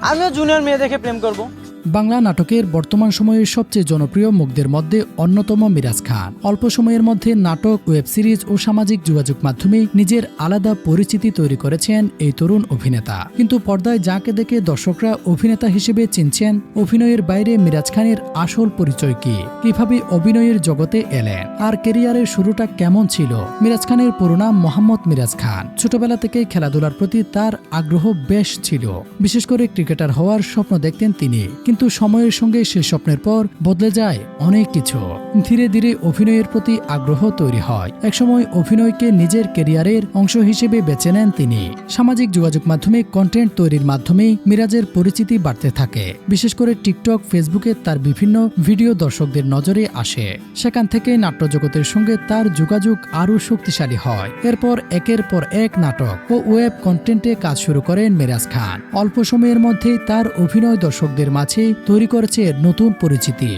আমিও জুনিয়র মেয়ে দেখে প্রেম করব। বাংলা নাটকের বর্তমান সময়ের সবচেয়ে জনপ্রিয় মুখদের মধ্যে অন্যতম মিরাজ খান। অল্প সময়ের মধ্যে নাটক, ওয়েব সিরিজ ও সামাজিক যোগাযোগ মাধ্যমে নিজের আলাদা পরিচিতি তৈরি করেছেন এই তরুণ অভিনেতা। কিন্তু পর্দায় যাকে দেখে দর্শকরা অভিনেতা হিসেবে চিনছেন, অভিনয়ের বাইরে মিরাজ খানের আসল পরিচয় কি, কিভাবে অভিনয়ের জগতে এলেন, আর ক্যারিয়ারের শুরুটা কেমন ছিল। মিরাজ খানের পুরো নাম মোহাম্মদ মিরাজ খান। ছোটবেলা থেকে খেলাধুলার প্রতি তার আগ্রহ বেশ ছিল। বিশেষ করে ক্রিকেটার হওয়ার স্বপ্ন দেখতেন তিনি। কিন্তু সময়ের সঙ্গে সে স্বপ্নের পর বদলে যায় অনেক কিছু। ধীরে ধীরে অভিনয়ের প্রতি আগ্রহ তৈরি হয়। একসময় অভিনয়কে নিজের ক্যারিয়ারের অংশ হিসেবে বেছে নেন তিনি। সামাজিক যোগাযোগ মাধ্যমে কন্টেন্ট তৈরির মাধ্যমে মিরাজের পরিচিতি বাড়তে থাকে। বিশেষ করে টিকটক, ফেসবুকে তার বিভিন্ন ভিডিও দর্শকদের নজরে আসে। সেখান থেকে নাট্যজগতের সঙ্গে তার যোগাযোগ আরও শক্তিশালী হয়। এরপর একের পর এক নাটক ও ওয়েব কন্টেন্টে কাজ শুরু করেন মিরাজ খান। অল্প সময়ের মধ্যেই তার অভিনয় দর্শকদের মাঝে তৈরি করেছে নতুন পরিচিতি।